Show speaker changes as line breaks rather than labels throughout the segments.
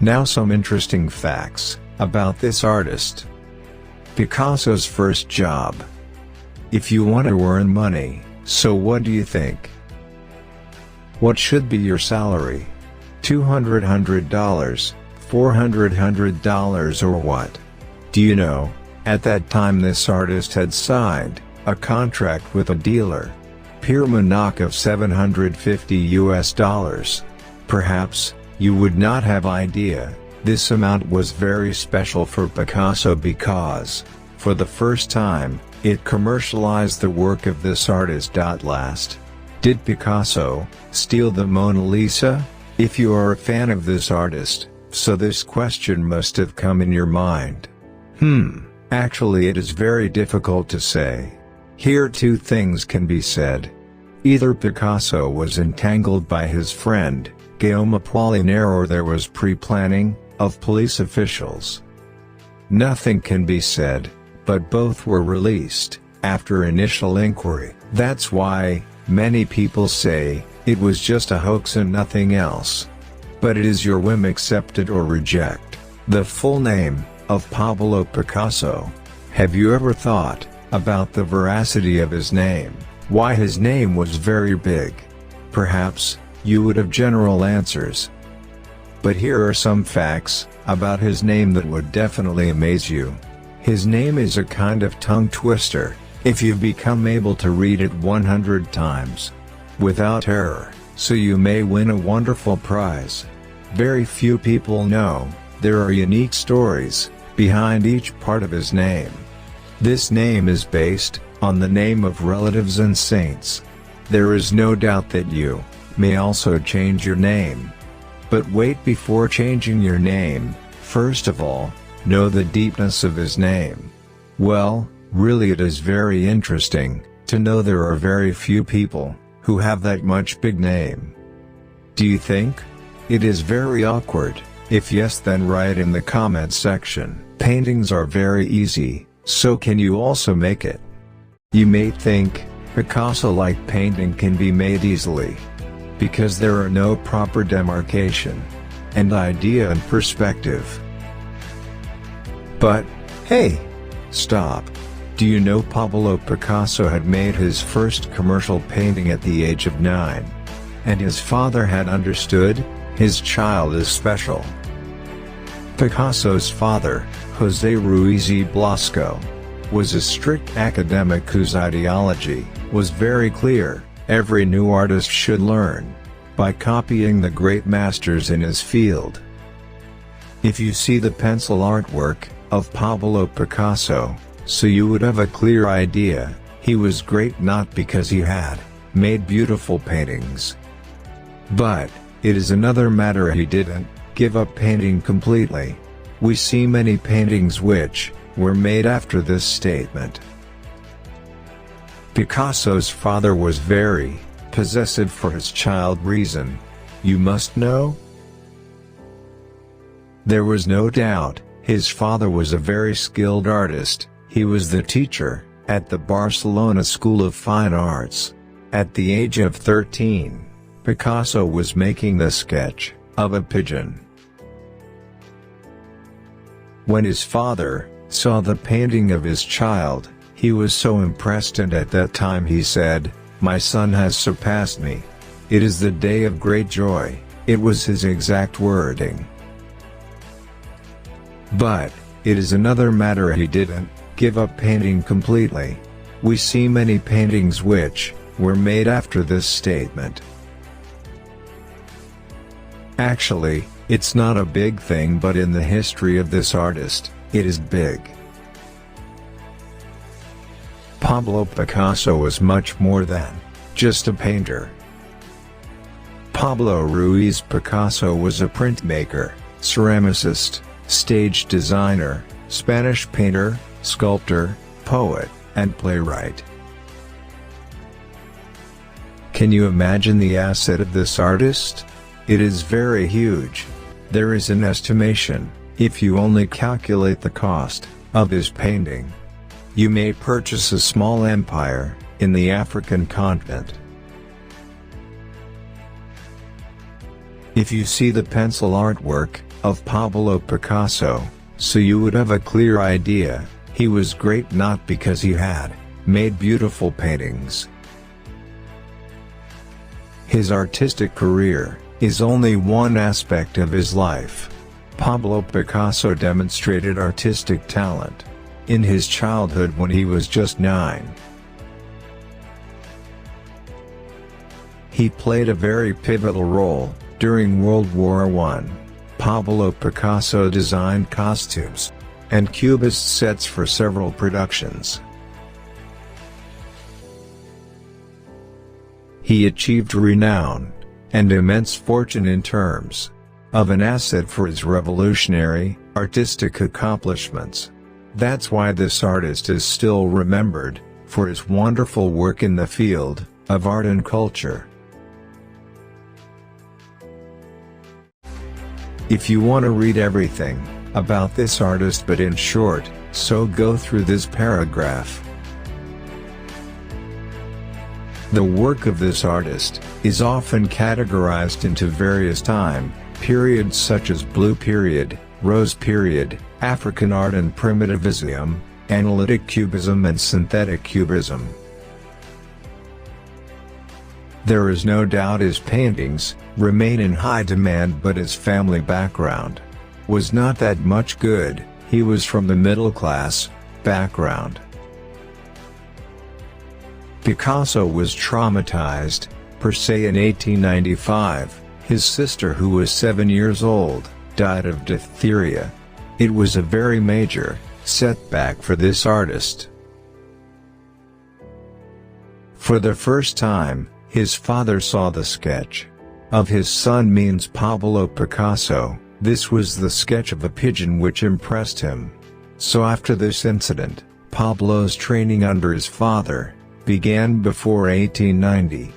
Now some interesting facts about this artist. Picasso's first job. If you want to earn money, so what do you think? What should be your salary? $200, $400 or what? Do you know, at that time this artist had signed a contract with a dealer, Pierre of $750. Perhaps you would not have idea, this amount was very special for Picasso because, for the first time, it commercialized the work of this artist. Last, did Picasso steal the Mona Lisa? If you are a fan of this artist, so this question must have come in your mind. Actually it is very difficult to say. Here two things can be said. Either Picasso was entangled by his friend, Guillaume Apollinaire, or there was pre-planning of police officials. Nothing can be said, but both were released after initial inquiry. That's why many people say it was just a hoax and nothing else. But it is your whim, accept it or reject. The full name of Pablo Picasso. Have you ever thought about the veracity of his name? Why his name was very big? Perhaps you would have general answers. But here are some facts about his name that would definitely amaze you. His name is a kind of tongue twister, if you become able to read it 100 times without error, so you may win a wonderful prize. Very few people know there are unique stories behind each part of his name. This name is based on the name of relatives and saints. There is no doubt that you may also change your name. But wait, before changing your name, first of all, know the deepness of his name. Well, really it is very interesting to know there are very few people who have that much big name. Do you think? It is very awkward. If yes, then write in the comments section. Paintings are very easy, so can you also make it? You may think, Picasso-like painting can be made easily, because there are no proper demarcation and idea and perspective. But, hey! Stop! Do you know Pablo Picasso had made his first commercial painting at the age of 9? And his father had understood, his child is special. Picasso's father, José Ruiz y Blasco, was a strict academic whose ideology was very clear: every new artist should learn by copying the great masters in his field. If you see the pencil artwork of Pablo Picasso, so you would have a clear idea, he was great not because he had made beautiful paintings. But, it is another matter he didn't give up painting completely. We see many paintings which were made after this statement. Picasso's father was very possessive for his child. Reason, you must know? There was no doubt, his father was a very skilled artist. He was the teacher at the Barcelona School of Fine Arts. At the age of 13, Picasso was making the sketch of a pigeon. When his father saw the painting of his child, he was so impressed, and at that time he said, "My son has surpassed me. It is the day of great joy." It was his exact wording. But, it is another matter he didn't give up painting completely. We see many paintings which were made after this statement. Actually, it's not a big thing, but in the history of this artist, it is big. Pablo Picasso was much more than just a painter. Pablo Ruiz Picasso was a printmaker, ceramicist, stage designer, Spanish painter, sculptor, poet, and playwright. Can you imagine the asset of this artist? It is very huge. There is an estimation, if you only calculate the cost of his painting, you may purchase a small empire in the African continent. If you see the pencil artwork of Pablo Picasso, so you would have a clear idea. He was great not because he had made beautiful paintings. His artistic career is only one aspect of his life. Pablo Picasso demonstrated artistic talent in his childhood when he was just 9. He played a very pivotal role during World War I. Pablo Picasso designed costumes and cubist sets for several productions. He achieved renown and immense fortune in terms of an asset for his revolutionary, artistic accomplishments. That's why this artist is still remembered for his wonderful work in the field of art and culture. If you want to read everything about this artist but in short, so go through this paragraph. The work of this artist is often categorized into various time periods such as Blue Period, Rose Period, African art and primitivism, analytic cubism and synthetic cubism. There is no doubt his paintings remain in high demand, but his family background was not that much good. He was from the middle class background. Picasso was traumatized, per se, in 1895. His sister, who was 7 years old, died of diphtheria. It was a very major setback for this artist. For the first time, his father saw the sketch of his son means Pablo Picasso. This was the sketch of a pigeon which impressed him. So after this incident, Pablo's training under his father began before 1890.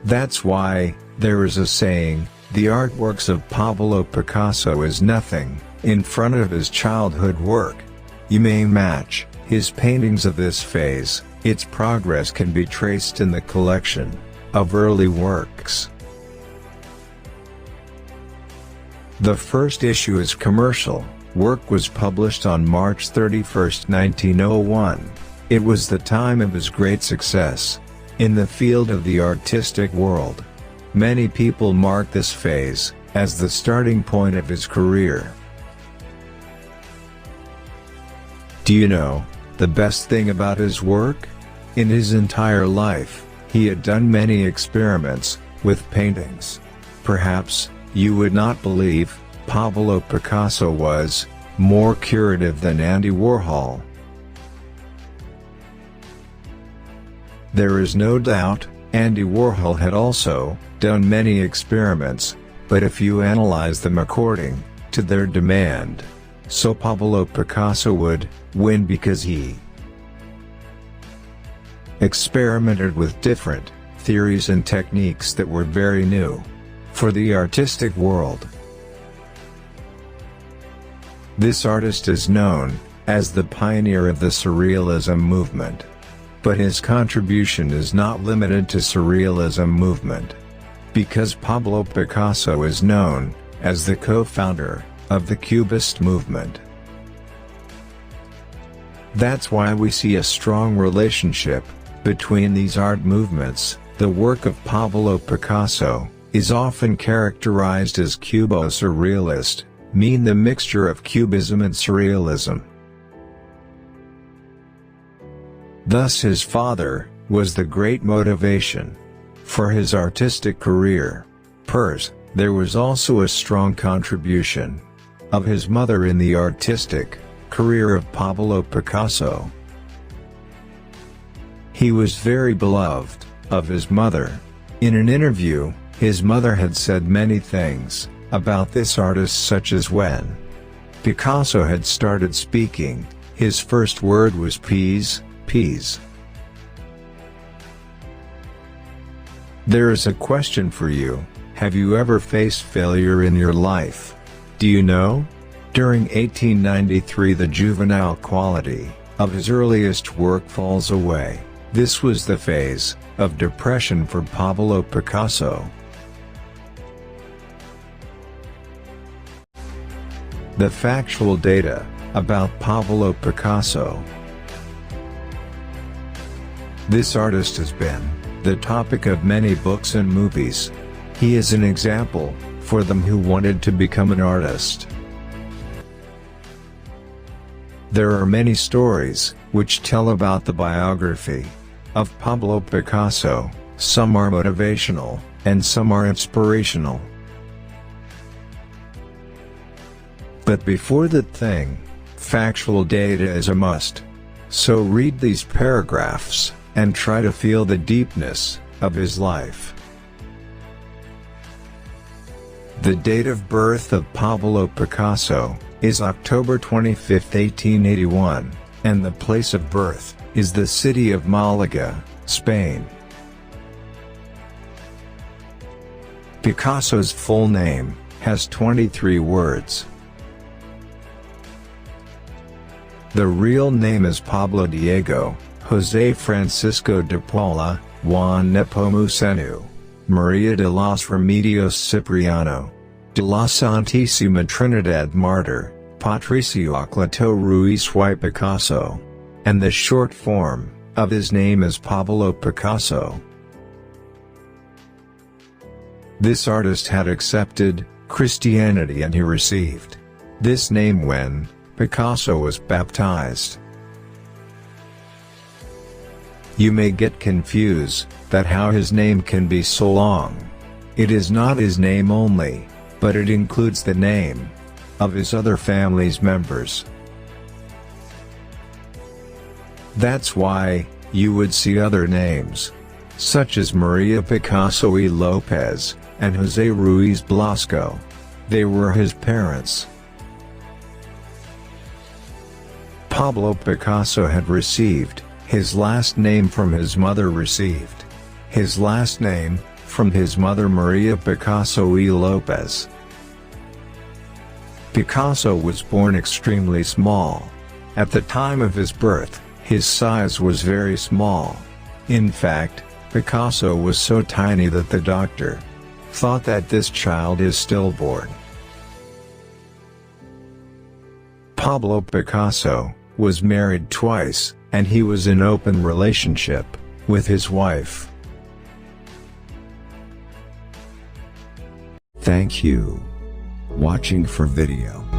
That's why there is a saying, the artworks of Pablo Picasso is nothing in front of his childhood work. You may match his paintings of this phase. Its progress can be traced in the collection of early works. The first issue is commercial. Work was published on March 31, 1901. It was the time of his great success in the field of the artistic world. Many people mark this phase as the starting point of his career. Do you know the best thing about his work? In his entire life, he had done many experiments with paintings. Perhaps you would not believe Pablo Picasso was more curative than Andy Warhol. There is no doubt Andy Warhol had also done many experiments, but if you analyze them according to their demand, so Pablo Picasso would win because he experimented with different theories and techniques that were very new for the artistic world. This artist is known as the pioneer of the Surrealism movement. But his contribution is not limited to Surrealism movement, because Pablo Picasso is known as the co-founder of the Cubist movement. That's why we see a strong relationship between these art movements. The work of Pablo Picasso is often characterized as Cubo-Surrealist, meaning the mixture of Cubism and Surrealism. Thus his father was the great motivation for his artistic career. There was also a strong contribution of his mother in the artistic career of Pablo Picasso. He was very beloved of his mother. In an interview, his mother had said many things about this artist, such as when Picasso had started speaking, his first word was peas. There is a question for you. Have you ever faced failure in your life? Do you know? During 1893, the juvenile quality of his earliest work falls away. This was the phase of depression for Pablo Picasso. The factual data about Pablo Picasso. This artist has been the topic of many books and movies. He is an example for them who wanted to become an artist. There are many stories which tell about the biography of Pablo Picasso. Some are motivational, and some are inspirational. But before that thing, factual data is a must. So read these paragraphs, and try to feel the deepness of his life. The date of birth of Pablo Picasso is October 25, 1881, and the place of birth is the city of Malaga, Spain. Picasso's full name has 23 words. The real name is Pablo Diego José Francisco de Paula Juan Nepomuceno María de los Remedios Cipriano de la Santísima Trinidad Martyr Patricio Oclato Ruiz y Picasso, and the short form of his name is Pablo Picasso. This artist had accepted Christianity and he received this name when Picasso was baptized. You may get confused that how his name can be so long. It is not his name only, but it includes the name of his other family's members. That's why you would see other names, such as Maria Picasso y Lopez and José Ruiz Blasco. They were his parents. Pablo Picasso had received his last name from his mother received his last name from his mother Maria Picasso y Lopez. Picasso was born extremely small. At the time of his birth, his size was very small. In fact, Picasso was so tiny that the doctor thought that this child is stillborn. Pablo Picasso was married twice, and he was in open relationship with his wife.
Thank you watching for video.